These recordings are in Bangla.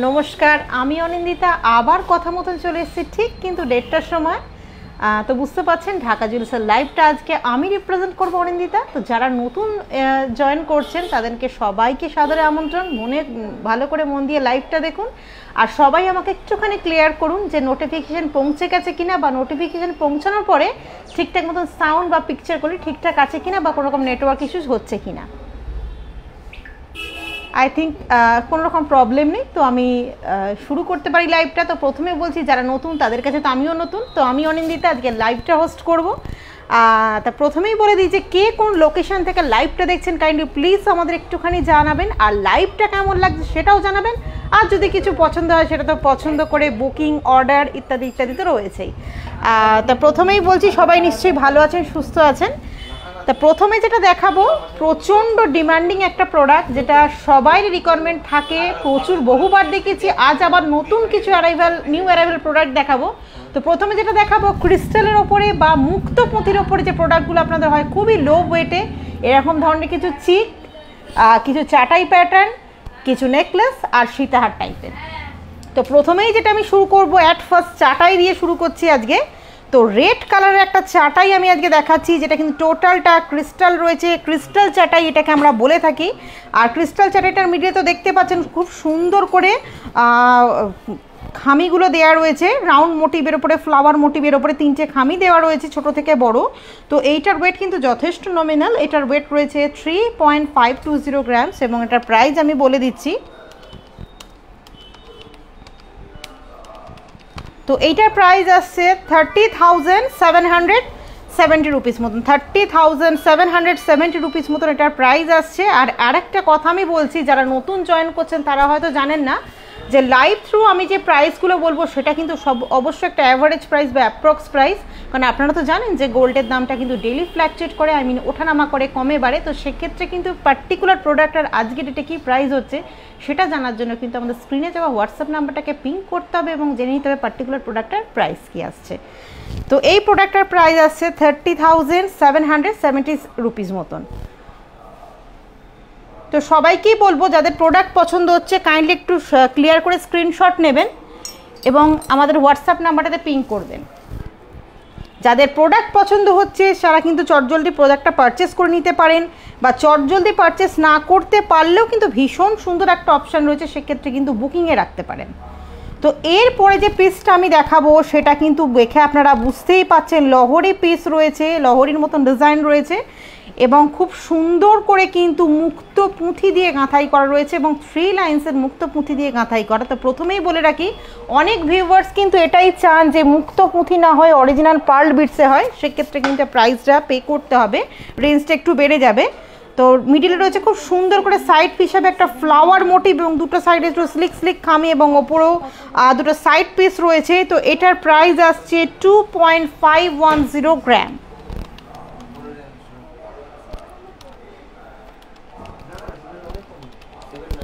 নমস্কার, আমি অনিন্দিতা আবার কথা মতন চলে এসেছি ঠিক কিন্তু 1:30টার সময়। তো বুঝতে পারছেন ঢাকা জুয়েলার্সের লাইভটা আজকে আমি রিপ্রেজেন্ট করবো অনিন্দিতা। তো যারা নতুন জয়েন করছেন তাদেরকে সবাইকে সাদরে আমন্ত্রণ, ভালো করে মন দিয়ে লাইভটা দেখুন। আর সবাই আমাকে একটুখানি ক্লিয়ার করুন যে নোটিফিকেশান পৌঁছে গেছে কিনা, বা নোটিফিকেশান পৌঁছানোর পরে ঠিকঠাক মতন সাউন্ড বা পিকচার করলে ঠিকঠাক আছে কিনা, বা কোনো রকম নেটওয়ার্ক ইস্যুস হচ্ছে কিনা। আই থিঙ্ক কোনো রকম প্রবলেম নেই। তো আমি শুরু করতে পারি লাইভটা। তো প্রথমে বলছি যারা নতুন তাদের কাছে তো আমিও নতুন, তো আমি অনিন্দিতা আজকে লাইভটা হোস্ট করব। তা প্রথমেই বলে দিই যে কে কোন লোকেশন থেকে লাইভটা দেখছেন কাইন্ডলি প্লিজ আমাদের একটুখানি জানাবেন, আর লাইভটা কেমন লাগছে সেটাও জানাবেন। আর যদি কিছু পছন্দ হয় সেটা তো পছন্দ করে বুকিং অর্ডার ইত্যাদি ইত্যাদি তো রয়েছেই। তা প্রথমেই বলছি সবাই নিশ্চয়ই ভালো আছেন, সুস্থ আছেন। তা প্রথমে যেটা দেখাবো প্রচণ্ড ডিমান্ডিং একটা প্রোডাক্ট, যেটা সবাইয়ের রিকোয়ারমেন্ট থাকে, প্রচুর বহুবার দেখেছি, আজ আবার নতুন কিছু নিউ অ্যারাইভাল প্রোডাক্ট দেখাবো। তো প্রথমে যেটা দেখাবো ক্রিস্টালের ওপরে বা মুক্ত পুঁথির ওপরে যে প্রোডাক্টগুলো আপনাদের হয় খুবই লো ওয়েটে, এরকম ধরনের কিছু চিক, কিছু চাটাই প্যাটার্ন, কিছু নেকলেস আর সীতাহার টাইপের। তো প্রথমেই যেটা আমি শুরু করবো অ্যাট ফার্স্ট চাটাই দিয়ে শুরু করছি আজকে। তো রেড কালারের একটা চাটাই আমি আজকে দেখাচ্ছি, যেটা কিন্তু টোটালটা ক্রিস্টাল রয়েছে, ক্রিস্টাল চাটাই এটাকে আমরা বলে থাকি। আর ক্রিস্টাল চাটাইটার মিডিয়ে তো দেখতে পাচ্ছেন খুব সুন্দর করে খামিগুলো দেওয়া রয়েছে, রাউন্ড মোটিভের ওপরে ফ্লাওয়ার মোটিভের ওপরে 3টে খামি দেওয়া রয়েছে ছোট থেকে বড়। তো এইটার ওয়েট কিন্তু যথেষ্ট নমিনাল, এটার ওয়েট রয়েছে 3.520 গ্রামস এবং এটার প্রাইস আমি বলে দিচ্ছি। তো এইটার প্রাইস আসছে 30,770 রুপিস মতন, 30,770 রুপিস মতন এটার প্রাইস আসছে। আর আরেকটা কথা আমি বলছি, যারা নতুন জয়েন করছেন তারা হয়তো জানেন না যে লাইভ থ্রু আমি যে প্রাইসগুলো বলবো সেটা কিন্তু সব অবশ্যই একটা অ্যাভারেজ প্রাইস বা অ্যাপ্রক্স প্রাইস, কারণ আপনারা তো জানেন যে গোল্ডের দামটা কিন্তু ডেলি ফ্ল্যাকচুয়েট করে, ওঠানামা করে, কমে বাড়ে। তো সেক্ষেত্রে কিন্তু পার্টিকুলার প্রোডাক্টের আজকে ডেটে কী প্রাইস হচ্ছে সেটা জানার জন্য কিন্তু আমাদের স্ক্রিনে যাওয়া হোয়াটসঅ্যাপ নাম্বারটাকে পিং করতে হবে এবং জেনে নিতে হবে পার্টিকুলার প্রোডাক্টের প্রাইস কী আসছে। তো এই প্রোডাক্টের প্রাইস আসছে 30,770 রুপিস মতন। তো সবাইকেই বলবো যাদের প্রোডাক্ট পছন্দ হচ্ছে কাইন্ডলি একটু ক্লিয়ার করে স্ক্রিনশট নেবেন এবং আমাদের হোয়াটসঅ্যাপ নাম্বারটাতে পিং করবেন। যাদের প্রোডাক্ট পছন্দ হচ্ছে তারা কিন্তু চটজলদি প্রোডাক্টটা পারচেস করে নিতে পারেন, বা চটজলদি পারচেস না করতে পারলেও কিন্তু ভীষণ সুন্দর একটা অপশান রয়েছে, সেক্ষেত্রে কিন্তু বুকিংয়ে রাখতে পারেন। তো এরপরে যে পিসটা আমি দেখাবো সেটা কিন্তু দেখে আপনারা বুঝতেই পাচ্ছেন লহরি পিস রয়েছে, লহরির মতন ডিজাইন রয়েছে এবং খুব সুন্দর করে কিন্তু মুক্ত পুঁথি দিয়ে গাঁথাই করা রয়েছে এবং 3 লাইন্সের মুক্ত পুঁথি দিয়ে গাঁথাই করা। তো প্রথমেই বলে রাখি অনেক ভিউয়ার্স কিন্তু এটাই চান যে মুক্ত পুঁথি না হয় অরিজিনাল পার্ল বিটসে হয়, সেক্ষেত্রে কিন্তু প্রাইসটা পে করতে হবে, রেঞ্জটা একটু বেড়ে যাবে। তো মিডিলে রয়েছে খুব সুন্দর করে সাইড পিস হিসাবে একটা ফ্লাওয়ার মোটিভ এবং দুটো সাইডে একটু স্লিক স্লিক খামি এবং ওপরেও দুটো সাইড পিস রয়েছে। তো এটার প্রাইস আসছে 2.510 গ্রাম।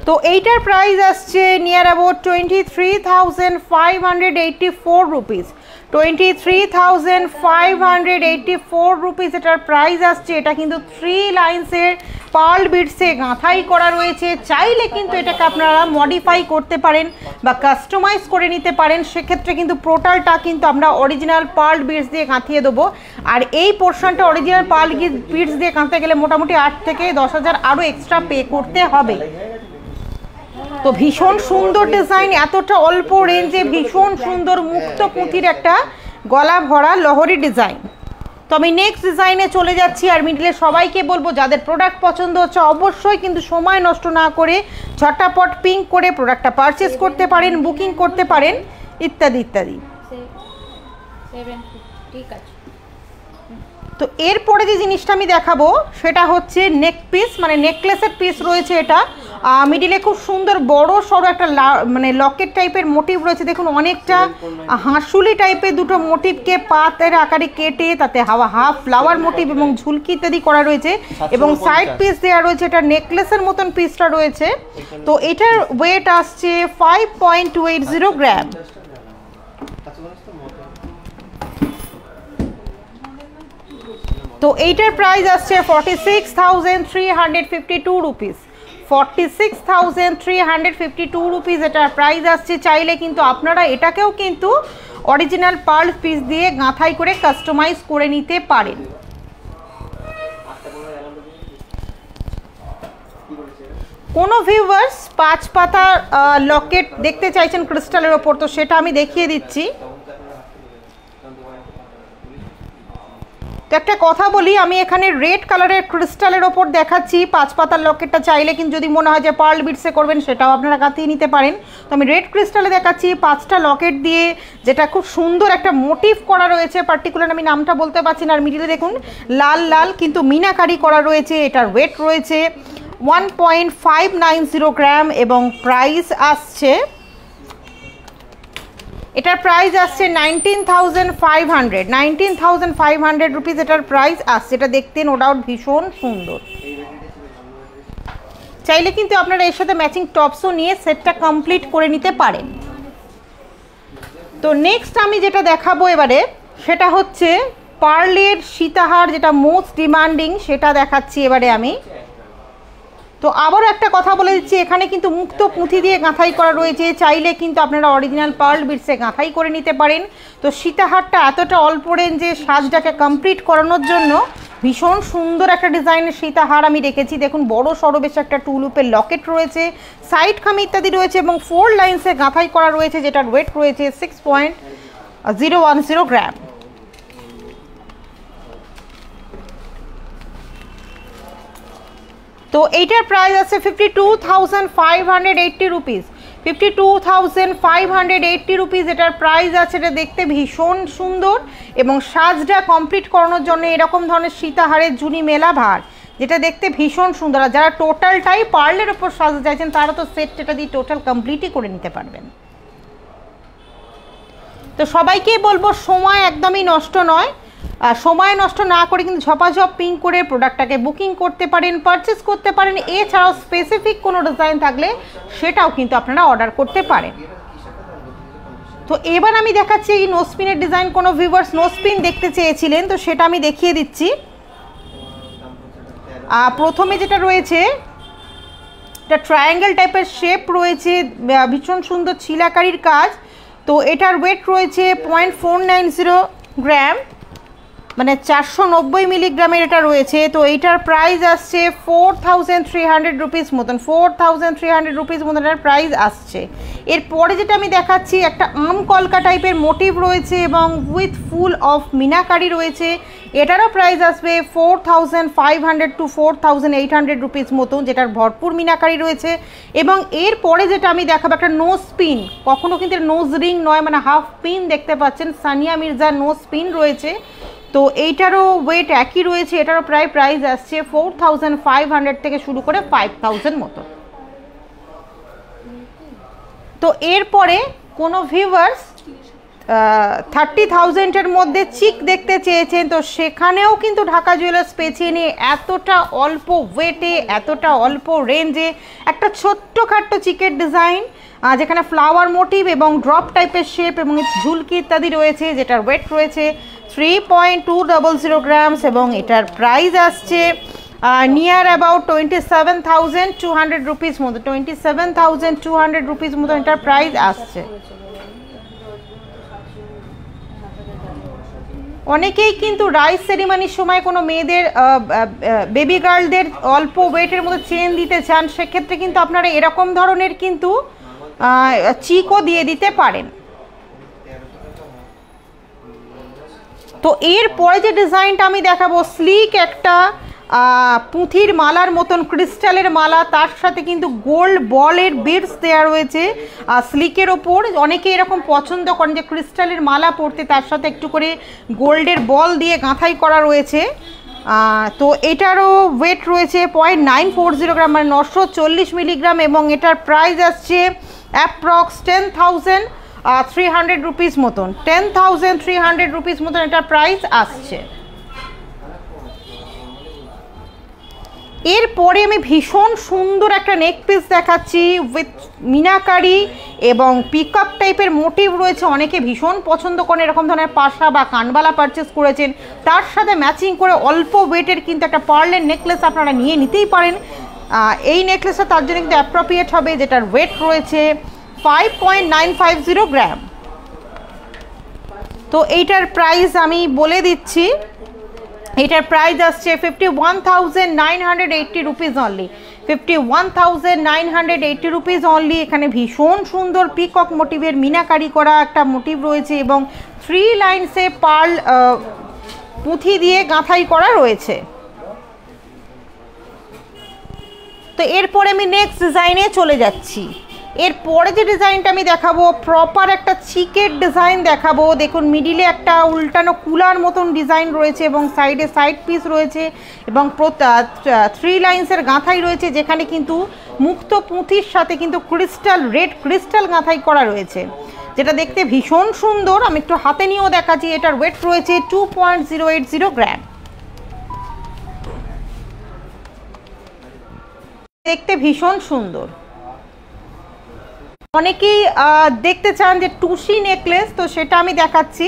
তো এইটার প্রাইস আসছে নিয়ার অ্যাবাউট 23,584 রুপিস, 23,584 রুপিস এটার প্রাইস আসছে। এটা কিন্তু 3 লাইন্সের পার্ল বিটসে গাঁথাই করা রয়েছে, চাইলে কিন্তু এটাকে আপনারা মডিফাই করতে পারেন বা কাস্টমাইজ করে নিতে পারেন, সেক্ষেত্রে কিন্তু টোটালটা কিন্তু আমরা অরিজিনাল পার্ল বিটস দিয়ে গাঁথিয়ে দেবো। আর এই পোর্শনটা অরিজিনাল পার্ল বিটস দিয়ে গাঁথতে গেলে মোটামুটি 8 থেকে 10,000 আরও এক্সট্রা পে করতে হবে। তো ভীষণ সুন্দর ডিজাইন, এতটা অল্প রেঞ্জে ভীষণ সুন্দর মুক্ত পুঁথির একটা গলা ভরা লহরি ডিজাইন। তো আমি নেক্সট ডিজাইনে চলে যাচ্ছি। আর মিডিলে সবাইকে বলবো যাদের প্রোডাক্ট পছন্দ হচ্ছে অবশ্যই কিন্তু সময় নষ্ট না করে ঝটাপট পিং করে প্রোডাক্টটা পারচেস করতে পারেন, বুকিং করতে পারেন ইত্যাদি ইত্যাদি। ঠিক আছে। তো এরপরে যে জিনিসটা আমি দেখাবো সেটা হচ্ছে নেক পিস, মানে নেকলেসের পিস রয়েছে। এটা মিডিলে খুব সুন্দর বড় সড়ো একটা মানে লকেট টাইপের মোটিভ রয়েছে, দেখুন অনেকটা হাঁসুলি টাইপের দুটো মোটিভকে পাতের আকারে কেটে তাতে হাফ ফ্লাওয়ার মোটিভ এবং ঝুলকি ইত্যাদি করা রয়েছে এবং সাইড পিস দেওয়া রয়েছে। এটা নেকলেসের মতন পিসটা রয়েছে। তো এটার ওয়েট আসছে 5.20 গ্রাম। তো এইটার প্রাইস আসছে 46,352 রুপিস, 46,352 রুপিস এটার প্রাইস আসছে। চাইলে কিন্তু আপনারা এটাকেও কিন্তু অরিজিনাল পার্ল পিস দিয়ে গাঁথাই করে কাস্টমাইজ করে নিতে পারেন। কোনো ভিউয়ার্স 5 পাতার লকেট দেখতে চাইছেন ক্রিস্টালের ওপর, তো সেটা আমি দেখিয়ে দিচ্ছি। তো একটা কথা বলি, আমি এখানে রেড কালারের ক্রিস্টালের ওপর দেখাচ্ছি 5 পাতার লকেটটা। চাইলে কিন্তু যদি মনে হয় যে পার্ল বিটসে করবেন সেটাও আপনারা গাঁথিয়ে নিতে পারেন। তো আমি রেড ক্রিস্টালে দেখাচ্ছি 5টা লকেট দিয়ে, যেটা খুব সুন্দর একটা মোটিভ করা রয়েছে। পার্টিকুলার আমি নামটা বলতে পারছি না। আর মিডিলে দেখুন লাল লাল কিন্তু মিনাকারি করা রয়েছে। এটার ওয়েট রয়েছে 1.590 গ্রাম এবং প্রাইস আসছে, এটার প্রাইস আসছে 19,500 রুপিস এটার প্রাইস আসছে। এটা দেখতে নো ডাউট ভীষণ সুন্দর। চাইলে কিন্তু আপনারা এর সাথে ম্যাচিং টপসও নিয়ে সেটটা কমপ্লিট করে নিতে পারেন। তো নেক্সট আমি যেটা দেখাবো এবারে সেটা হচ্ছে পার্লের সীতাহার, যেটা মোস্ট ডিমান্ডিং, সেটা দেখাচ্ছি এবারে আমি। তো আবারও একটা কথা বলে দিচ্ছি, এখানে কিন্তু মুক্ত পুঁথি দিয়ে গাঁথাই করা রয়েছে। চাইলে কিন্তু আপনারা অরিজিনাল পার্ল বিটসে গাঁথাই করে নিতে পারেন। তো সীতাহারটা এতটা অল্প রেঞ্জে সাজটাকে কমপ্লিট করানোর জন্য ভীষণ সুন্দর একটা ডিজাইনের সীতাহার আমি রেখেছি। দেখুন বড় সড়ো বেশ একটা টুলুপের লকেট রয়েছে, সাইড খামি ইত্যাদি রয়েছে এবং 4 লাইন্সে গাঁথাই করা রয়েছে, যেটার ওয়েট রয়েছে 6.010 গ্রাম। তো এইটার প্রাইস আছে 52,580 রুপিস। 52,580 রুপিস এটার প্রাইস আছে। এটা দেখতে ভীষণ সুন্দর এবং সাজটা কমপ্লিট করানোর জন্য এরকম ধরনের সীতাহারের জুনি মেলা ভার, যেটা দেখতে ভীষণ সুন্দর। আর যারা টোটালটাই পার্লের ওপর সাজতে চাইছেন তারা তো সেট এটা দিয়ে টোটাল কমপ্লিটই করে নিতে পারবেন। তো সবাইকেই বলবো সময় একদমই নষ্ট নয়, সময় নষ্ট না করে কিন্তু ঝপাঝপ পিং করে প্রোডাক্টটাকে বুকিং করতে পারেন, পারচেস করতে পারেন। এছাড়াও স্পেসিফিক কোনো ডিজাইন থাকলে সেটাও কিন্তু আপনারা অর্ডার করতে পারেন। তো এবার আমি দেখাচ্ছি এই নোস্পিনের ডিজাইন। কোনো ভিউয়ার্স নোস্পিন দেখতে চেয়েছিলেন, তো সেটা আমি দেখিয়ে দিচ্ছি। প্রথমে যেটা রয়েছে এটা ট্রায়াঙ্গেল টাইপের শেপ রয়েছে, ভীষণ সুন্দর ছিলাকারির কাজ। তো এটার ওয়েট রয়েছে 0.490 গ্রাম, মানে 490 মিলিগ্রামের এটা রয়েছে। তো এইটার প্রাইস আসছে 4,300 রুপিস মতন, 4,300 রুপিস মতন এটার প্রাইস আসছে। এরপরে যেটা আমি দেখাচ্ছি একটা আম কলকা টাইপের মোটিভ রয়েছে এবং উইথ ফুল অফ মিনাকারি রয়েছে। এটারও প্রাইস আসবে 4,500 টু 4,800 রুপিস মতন, যেটার ভরপুর মিনাকারি রয়েছে। এবং এরপরে যেটা আমি দেখাবো একটা নোজ পিন, কখনো কিন্তু নোজ রিং নয়, মানে হাফ পিন দেখতে পাচ্ছেন, সানিয়া মির্জার নোজ পিন রয়েছে। তো এইটারও ওয়েট একই রয়েছে। এটারও প্রাইস আসছে 4,500 থেকে শুরু করে 5,000 মতো। তো এরপরে কোনো ভিউয়ার্স 30,000-এর মধ্যে চিক দেখতে চেয়েছেন, তো সেখানেও কিন্তু ঢাকা জুয়েলার্স পেয়েছে নিয়ে এতটা অল্প ওয়েটে, এতটা অল্প রেঞ্জে একটা ছোট্টখাট্টো চিকের ডিজাইন, যেখানে ফ্লাওয়ার মোটিভ এবং ড্রপ টাইপের শেপ এবং ঝুলকি ইত্যাদি রয়েছে, যেটার ওয়েট রয়েছে 3.200 গ্রামস এবং এটার প্রাইস আসছে নিয়ার অ্যাবাউট 27,200 রুপিস মতো, 27,200 রুপিস মতো এটার প্রাইস আসছে। অনেকেই কিন্তু রাইস সেরিমানির সময় কোনো মেয়েদের বেবি গার্লদের অল্প ওয়েটের মতো চেন দিতে চান, সেক্ষেত্রে কিন্তু আপনারা এরকম ধরনের কিন্তু চিকও দিয়ে দিতে পারেন। তো এরপরে যে ডিজাইনটা আমি দেখাবো স্লিক একটা পুঁথির মালার মতন ক্রিস্টালের মালা, তার সাথে কিন্তু গোল্ড বলের বিডস দেওয়া রয়েছে স্লিকের ওপর। অনেকে এরকম পছন্দ করেন যে ক্রিস্টালের মালা পরতে, তার সাথে একটু করে গোল্ডের বল দিয়ে গাঁথাই করা রয়েছে। তো এটারও ওয়েট রয়েছে 0.940 গ্রাম, মানে 940 মিলিগ্রাম এবং এটার প্রাইস আসছে অ্যাপ্রক্স 10,300 রুপিস মতন, 10,300 রুপিস মতন এটার প্রাইস আসছে। এরপরে আমি ভীষণ সুন্দর একটা নেক পিস দেখাচ্ছি উইথ মিনাকারি এবং পিকআপ টাইপের মোটিভ রয়েছে। অনেকে ভীষণ পছন্দ করেন এরকম ধরনের পাশা বা কানবালা পারচেস করেছেন, তার সাথে ম্যাচিং করে অল্প ওয়েটের কিন্তু একটা পার্লের নেকলেস আপনারা নিয়ে নিতেই পারেন। এই নেকলেসটা তার জন্য কিন্তু অ্যাপ্রোপ্রিয়েট হবে, যেটার ওয়েট রয়েছে 5.950 গ্রাম। তো এইটার প্রাইস আমি বলে দিচ্ছি, এটার প্রাইস আসছে 51,980 রুপিস অনলি, 51,980 রুপিস অনলি। এখানে ভীষণ সুন্দর পিকক মোটিভের মিনাকারি করা একটা মোটিভ রয়েছে এবং 3 লাইনসে পার্ল পুঁথি দিয়ে গাঁথাই করা রয়েছে। তো এরপরে আমি নেক্সট ডিজাইনে চলে যাচ্ছি। এরপরে যে ডিজাইনটা আমি দেখাবো প্রপার একটা চিকের ডিজাইন দেখাবো। দেখুন মিডিলে একটা উল্টানো কুলার মতন ডিজাইন রয়েছে এবং সাইডে সাইড পিস রয়েছে এবং 3 লাইন্সের গাঁথাই রয়েছে, যেখানে কিন্তু মুক্ত পুঁথির সাথে কিন্তু ক্রিস্টাল রেড ক্রিস্টাল গাঁথাই করা রয়েছে, যেটা দেখতে ভীষণ সুন্দর। আমি একটু হাতে নিয়েও দেখাচ্ছি। এটার ওয়েট রয়েছে 2.080 গ্রাম। দেখতে ভীষণ সুন্দর। অনেকেই দেখতে চান যে টুসি নেকলেস, তো সেটা আমি দেখাচ্ছি।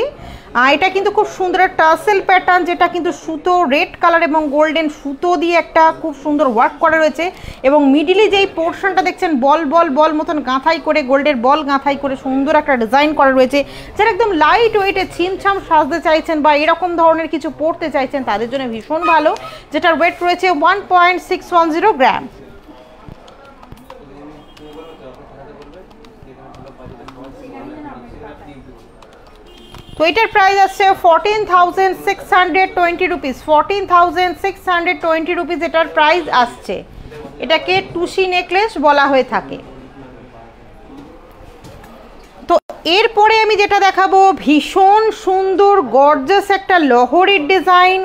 এটা কিন্তু খুব সুন্দর টার্সেল প্যাটার্ন, যেটা কিন্তু সুতো রেড কালার এবং গোল্ডেন সুতো দিয়ে একটা খুব সুন্দর ওয়ার্ক করা রয়েছে এবং মিডিলে যেই পোর্শনটা দেখছেন বল বল বল মতন গাঁথাই করে, গোল্ডের বল গাঁথাই করে সুন্দর একটা ডিজাইন করা রয়েছে। যারা একদম লাইট ওয়েটে ছিমছাম সাজতে চাইছেন বা এরকম ধরনের কিছু পরতে চাইছেন তাদের জন্য ভীষণ ভালো, যেটার ওয়েট রয়েছে 1.610 গ্রাম। তো এটার প্রাইস আসছে 14,620 রুপিস, 14,620 রুপিস এটার প্রাইস আসছে। এটাকে টুসি নেকলেস বলা হয়ে থাকে। তো এরপরে আমি যেটা দেখাবো ভীষণ সুন্দর গর্জাস একটা লহরির ডিজাইন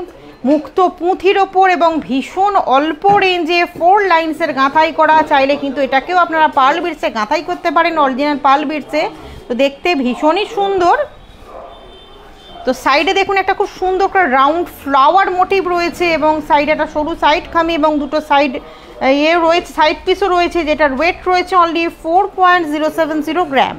মুক্ত পুঁথির ওপর এবং ভীষণ অল্প রেঞ্জে 4 লাইন্সের গাঁথাই করা। চাইলে কিন্তু এটাকেও আপনারা পার্ল বিটসে গাঁথাই করতে পারেন, অরিজিনাল পার্ল বিটসে। তো দেখতে ভীষণই সুন্দর। তো সাইডে দেখুন একটা খুব সুন্দর একটা রাউন্ড ফ্লাওয়ার মোটিভ রয়েছে এবং সাইডে একটা সরু সাইড খামি এবং দুটো সাইড রয়েছে, সাইড পিসও রয়েছে, যেটার ওয়েট রয়েছে অনলি 4.070 গ্রাম।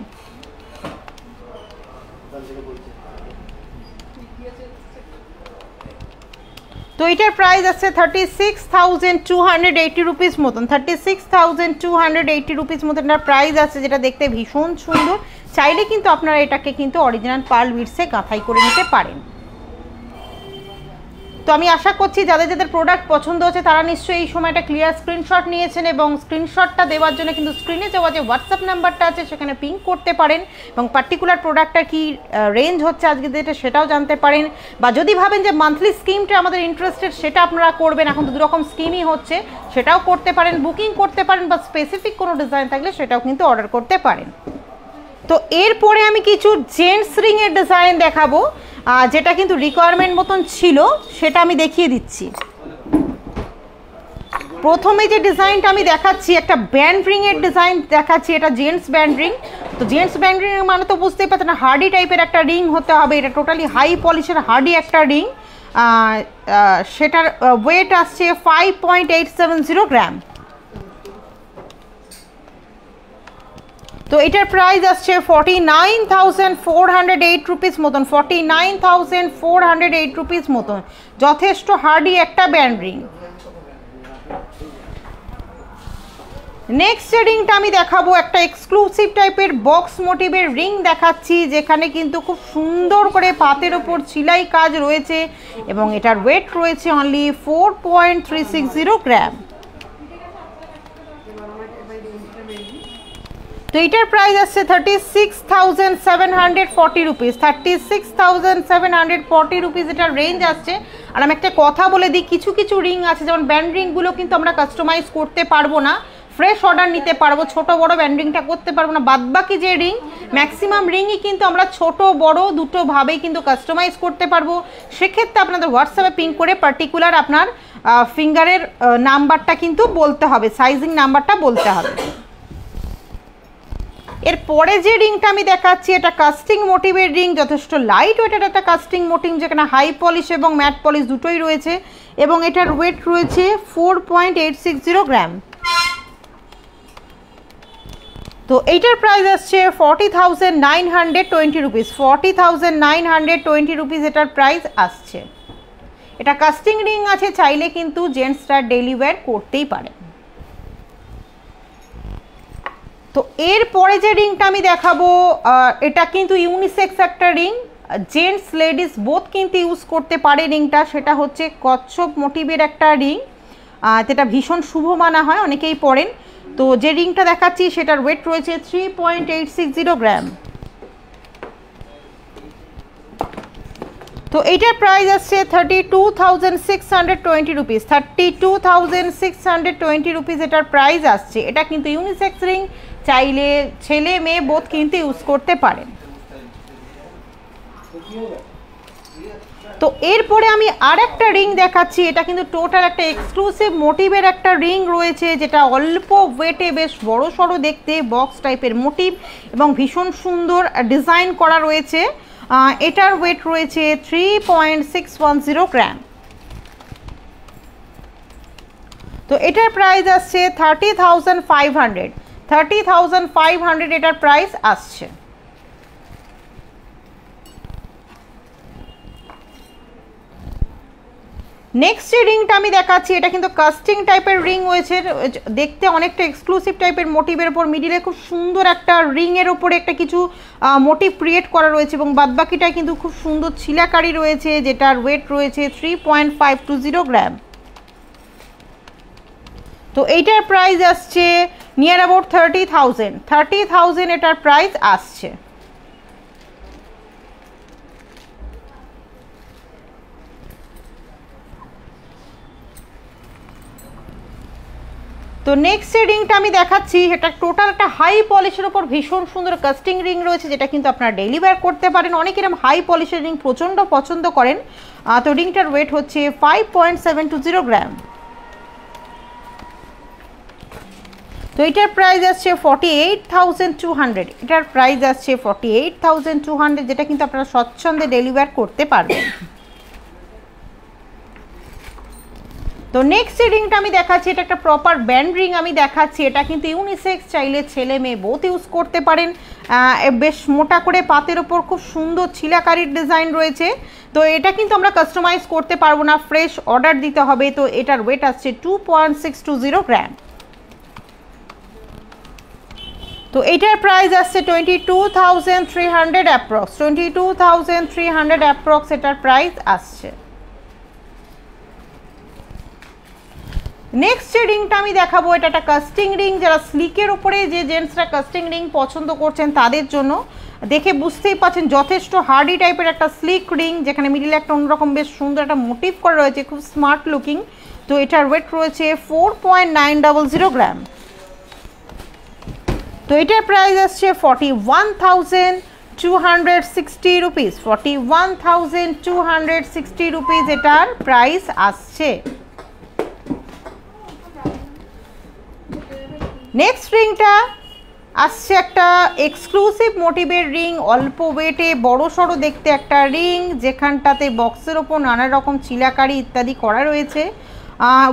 তো এটার প্রাইস আছে 36,280 রুপিস মতন, 36,280 রুপিস মতন এটার প্রাইস আছে, যেটা দেখতে ভীষণ সুন্দর। চাইলে কিন্তু আপনারা এটাকে কিন্তু অরিজিনাল পার্ল বিটসে গাঁথাই করে নিতে পারেন। তো আমি আশা করছি যাদের যাদের প্রোডাক্ট পছন্দ হচ্ছে তারা নিশ্চয়ই এই সময়টা ক্লিয়ার স্ক্রিনশট নিয়েছেন এবং স্ক্রিনশটটা দেওয়ার জন্য কিন্তু স্ক্রিনে যাওয়া যে হোয়াটসঅ্যাপ নাম্বারটা আছে সেখানে পিং করতে পারেন এবং পার্টিকুলার প্রোডাক্টটার কি রেঞ্জ হচ্ছে আজকে ডেটে সেটাও জানতে পারেন। বা যদি ভাবেন যে মান্থলি স্কিমটা আমাদের ইন্টারেস্টেড সেটা আপনারা করবেন, এখন তো দুরকম স্কিমই হচ্ছে, সেটাও করতে পারেন, বুকিং করতে পারেন বা স্পেসিফিক কোনো ডিজাইন থাকলে সেটাও কিন্তু অর্ডার করতে পারেন। তো এরপরে আমি কিছু জেন্টস রিংয়ের ডিজাইন দেখাবো, যেটা কিন্তু রিকোয়ারমেন্ট মতন ছিল সেটা আমি দেখিয়ে দিচ্ছি। প্রথমে যে ডিজাইনটা আমি দেখাচ্ছি একটা ব্যান্ড রিংয়ের ডিজাইন দেখাচ্ছি, এটা জেন্টস ব্যান্ড রিং। তো জেন্টস ব্যান্ড রিং মানে তো বুঝতেই পারছেন না, হার্ডি টাইপের একটা রিং হতে হবে। এটা টোটালি হাই পলিশের হার্ডি একটা রিং, সেটার ওয়েট আসছে 5.870 গ্রাম। তো এটার প্রাইস আসছে 49,408 রুপিস মতন, 49,408 রুপিস মতন। যথেষ্ট হার্ডি একটা ব্যান্ড রিং। নেক্সট যে রিংটা আমি দেখাবো একটা এক্সক্লুসিভ টাইপের বক্স মোটিভের রিং দেখাচ্ছি, যেখানে কিন্তু খুব সুন্দর করে পাতের ওপর সেলাই কাজ রয়েছে এবং এটার ওয়েট রয়েছে অনলি 4.360 গ্রাম। তো এটার প্রাইস আসছে 36,740 রুপিস, 36,740 রুপিস এটার রেঞ্জ আসছে। আর আমি একটা কথা বলে দিই, কিছু কিছু রিং আছে যেমন ব্যান্ড রিংগুলো কিন্তু আমরা কাস্টমাইজ করতে পারবো না, ফ্রেশ অর্ডার নিতে পারবো, ছোট বড় ব্যান্ড রিংটা করতে পারবো না। বাদবাকি যে রিং ম্যাক্সিমাম রিংই কিন্তু আমরা ছোট বড় দুটোভাবেই কিন্তু কাস্টমাইজ করতে পারবো। সেক্ষেত্রে আপনাদের হোয়াটসঅ্যাপে পিং করে পার্টিকুলার আপনার ফিঙ্গারের নাম্বারটা কিন্তু বলতে হবে, সাইজিং নাম্বারটা বলতে হবে। এরপরে যে রিংটা আমি দেখাচ্ছি এটা কাস্টিং মোটিভের রিং, যথেষ্ট লাইট ওয়েটের একটা কাস্টিং মোটিভ, যেখানে হাই পলিশ এবং ম্যাট পলিশ দুটোই রয়েছে এবং এটার ওয়েট রয়েছে 4.860 গ্রাম। তো এইটার প্রাইস আসছে 40,920 রুপিস, 40,920 রুপিস এটার প্রাইস আসছে। এটা কাস্টিং রিং আছে, চাইলে কিন্তু জেন্টসরা ডেইলি ওয়্যার করতেই পারে। তো এরপরে যে রিংটা আমি দেখাবো এটা কিন্তু ইউনিসেক্স একটা রিং, জেন্টস লেডিস বোথ কিন্তু ইউজ করতে পারে রিংটা। সেটা হচ্ছে কচ্ছপ মোটিভের একটা রিং, যেটা ভীষণ শুভ মানা হয়, অনেকেই পরেন। তো যে রিংটা দেখাচ্ছি সেটার ওয়েট রয়েছে 3.860 গ্রাম। তো এইটার প্রাইস আসছে 32,620 রুপিস। 32,620 রুপিস এটার প্রাইস আসছে। এটা কিন্তু ইউনিসেক্স রিং, চাইলে ছেলে মেয়ে বোথ কিন্তু ইউজ করতে পারেন। তো এরপরে আমি আর একটা রিং দেখাচ্ছি। এটা কিন্তু টোটাল একটা এক্সক্লুসিভ মোটিভের একটা রিং রয়েছে, যেটা অল্প ওয়েটে বেশ বড় সড়ো দেখতে, বক্স টাইপের মোটিভ এবং ভীষণ সুন্দর ডিজাইন করা রয়েছে। এটার ওয়েট রয়েছে 3.610 গ্রাম। তো এটার প্রাইস আসছে 30,500। 30,500 এটার প্রাইস আসছে। নেক্সট যে রিংটা আমি দেখাচ্ছি এটা কিন্তু কাস্টিং টাইপের রিং হয়েছে, দেখতে অনেকটা এক্সক্লুসিভ টাইপের মোটিভের ওপর মিডিলে খুব সুন্দর একটা রিংয়ের ওপরে একটা কিছু মোটিভ ক্রিয়েট করা রয়েছে এবং বাদবাকিটা কিন্তু খুব সুন্দর ছিলাকারি রয়েছে, যেটার ওয়েট রয়েছে 3.520 গ্রাম। তো এইটার প্রাইস আসছে নিয়ার অ্যাবাউট 30,000। 30,000 এটার প্রাইস আসছে। তো নেক্সট যে রিংটা আমি দেখাচ্ছি এটা টোটাল একটা হাই পলিশের ওপর ভীষণ সুন্দর কাস্টিং রিং রয়েছে, যেটা কিন্তু আপনারা ডেইলি ওয়্যার করতে পারেন। অনেক এরকম হাই পলিশের রিং প্রচণ্ড পছন্দ করেন। তো রিংটার ওয়েট হচ্ছে 5.720 গ্রাম। তো এটার প্রাইস আসছে 48,200। এটার প্রাইস আসছে 48,200, যেটা কিন্তু আপনারা স্বচ্ছন্দে ডেইলি ওয়্যার করতে পারবেন। তো নেক্সট যে রিংটা আমি দেখাচ্ছি এটা একটা প্রপার ব্যান্ড রিং আমি দেখাচ্ছি। এটা কিন্তু ইউনিসেক্স, চাইলে ছেলে মেয়ে বোথ ইউজ করতে পারেন। বেশ মোটা করে পাতের ওপর খুব সুন্দর ছিলাকারির ডিজাইন রয়েছে। তো এটা কিন্তু আমরা কাস্টমাইজ করতে পারবো না, ফ্রেশ অর্ডার দিতে হবে। তো এটার ওয়েট আসছে 2.620 গ্রাম। তো এটার প্রাইস আসছে 22,300 অ্যাপ্রক্স। 22,300 অ্যাপ্রক্স এটার প্রাইস আসছে। নেক্সট যে রিংটা আমি দেখাবো এটা একটা কাস্টিং রিং, যারা স্লিকের ওপরে যে জেন্টসরা কাস্টিং রিং পছন্দ করছেন তাদের জন্য। দেখে বুঝতেই পাচ্ছেন যথেষ্ট হার্ডি টাইপের একটা স্লিক রিং, যেখানে মিডিলে একটা অন্যরকম বেশ সুন্দর একটা মোটিভ করা রয়েছে, খুব স্মার্ট লুকিং। তো এটার ওয়েট রয়েছে 4.900 গ্রাম। তো এটার প্রাইস আসছে 41,260 রুপিস। 41,260 রুপিস এটার প্রাইস আসছে। নেক্সট রিংটা আসছে একটা এক্সক্লুসিভ মোটিভের রিং, অল্প ওয়েটে বড় সড়ো দেখতে একটা রিং, যেখানটাতে বক্সের ওপর নানা রকম চিলাকারি ইত্যাদি করা রয়েছে।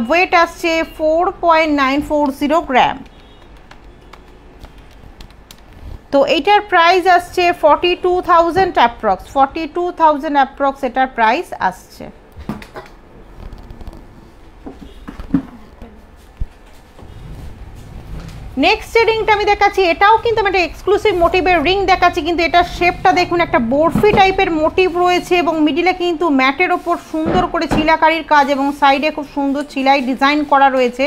ওয়েট আসছে 4.940 গ্রাম। তো এইটার প্রাইস আসছে 42,000 অ্যাপ্রক্স। 42,000 অ্যাপ্রক্স এটার প্রাইস আসছে। নেক্সট যে রিংটা আমি দেখাচ্ছি এটাও কিন্তু আমি একটা এক্সক্লুসিভ মোটিভের রিং দেখাচ্ছি, কিন্তু এটার শেপটা দেখুন একটা বরফি টাইপের মোটিভ রয়েছে এবং মিডিলে কিন্তু ম্যাটের ওপর সুন্দর করে চিলাকারির কাজ এবং সাইডে খুব সুন্দর চিলাই ডিজাইন করা রয়েছে।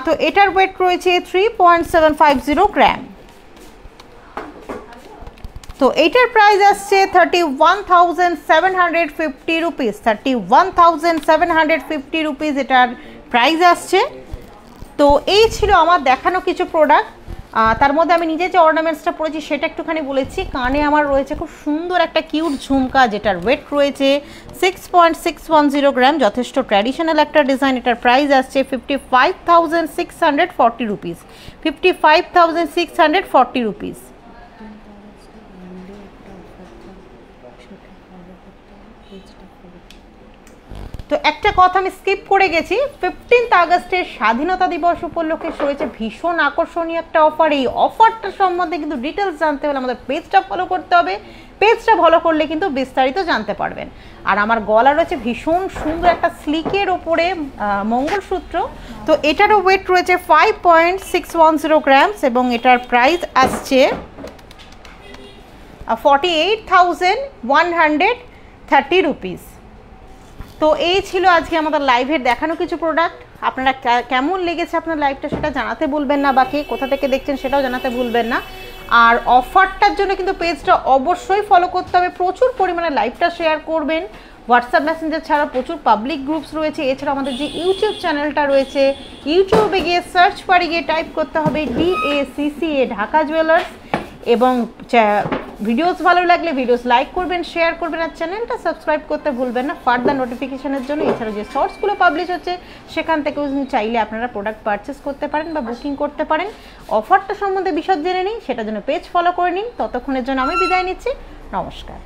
তো এটার ওয়েট রয়েছে 3.750 গ্রাম। তো এইটার প্রাইস আসছে 31,750 রুপিস। 31,750 রুপিস এটার প্রাইস আসছে। তো এই ছিল আমার দেখানো কিছু প্রোডাক্ট। তার মধ্যে আমি নিজে যে অর্নামেন্টসটা পরেছি সেটা একটুখানি বলেছি। কানে আমার রয়েছে খুব সুন্দর একটা কিউট ঝুমকা, যেটার ওয়েট রয়েছে 6.610 গ্রাম, যথেষ্ট ট্র্যাডিশনাল একটা ডিজাইন। এটার প্রাইস আসছে 55,640 রুপিস। 55,640 রুপিস। তো একটা কথা আমি স্কিপ করে গেছি, 15th আগস্টের স্বাধীনতা দিবস উপলক্ষে রয়েছে ভীষণ আকর্ষণীয় একটা অফার। এই অফারটা সম্বন্ধে কিন্তু ডিটেলস জানতে হলে আমাদের পেজটা ফলো করতে হবে, পেজটা ফলো করলে কিন্তু বিস্তারিত জানতে পারবেন। আর আমার গলা রয়েছে ভীষণ সুন্দর একটা স্লিকের ওপরে মঙ্গলসূত্র, তো এটারও ওয়েট রয়েছে 5.610 গ্রামস এবং এটার প্রাইস আসছে 48,130 রুপিস। তো এই ছিল আজকে আমাদের লাইভের দেখানো কিছু প্রোডাক্ট। আপনারা কেমন লেগেছে আপনার লাইভটা সেটা জানাতে ভুলবেন না, বাকি কোথা থেকে দেখছেন সেটাও জানাতে ভুলবেন না। আর অফারটার জন্য কিন্তু পেজটা অবশ্যই ফলো করতে হবে, প্রচুর পরিমাণে লাইভটা শেয়ার করবেন। হোয়াটসঅ্যাপ মেসেঞ্জার ছাড়া প্রচুর পাবলিক গ্রুপস রয়েছে, এছাড়া আমাদের যে ইউটিউব চ্যানেলটা রয়েছে, ইউটিউবে গিয়ে সার্চ বারে গিয়ে টাইপ করতে হবে DACCA ঢাকা জুয়েলার্স, এবং ভিডিওস ভালো লাগলে ভিডিওস লাইক করবেন, শেয়ার করবেন, আর চ্যানেলটা সাবস্ক্রাইব করতে ভুলবেন না ফার্দার নোটিফিকেশনের জন্য। এছাড়া যে শর্টসগুলো পাবলিশ হচ্ছে সেখান থেকেও চাইলে আপনারা প্রোডাক্ট পারচেস করতে পারেন বা বুকিং করতে পারেন। অফারটা সম্বন্ধে বিশদ জেনে নিন, সেটার জন্য পেজ ফলো করে নিন। ততক্ষণের জন্য আমি বিদায় নিচ্ছি, নমস্কার।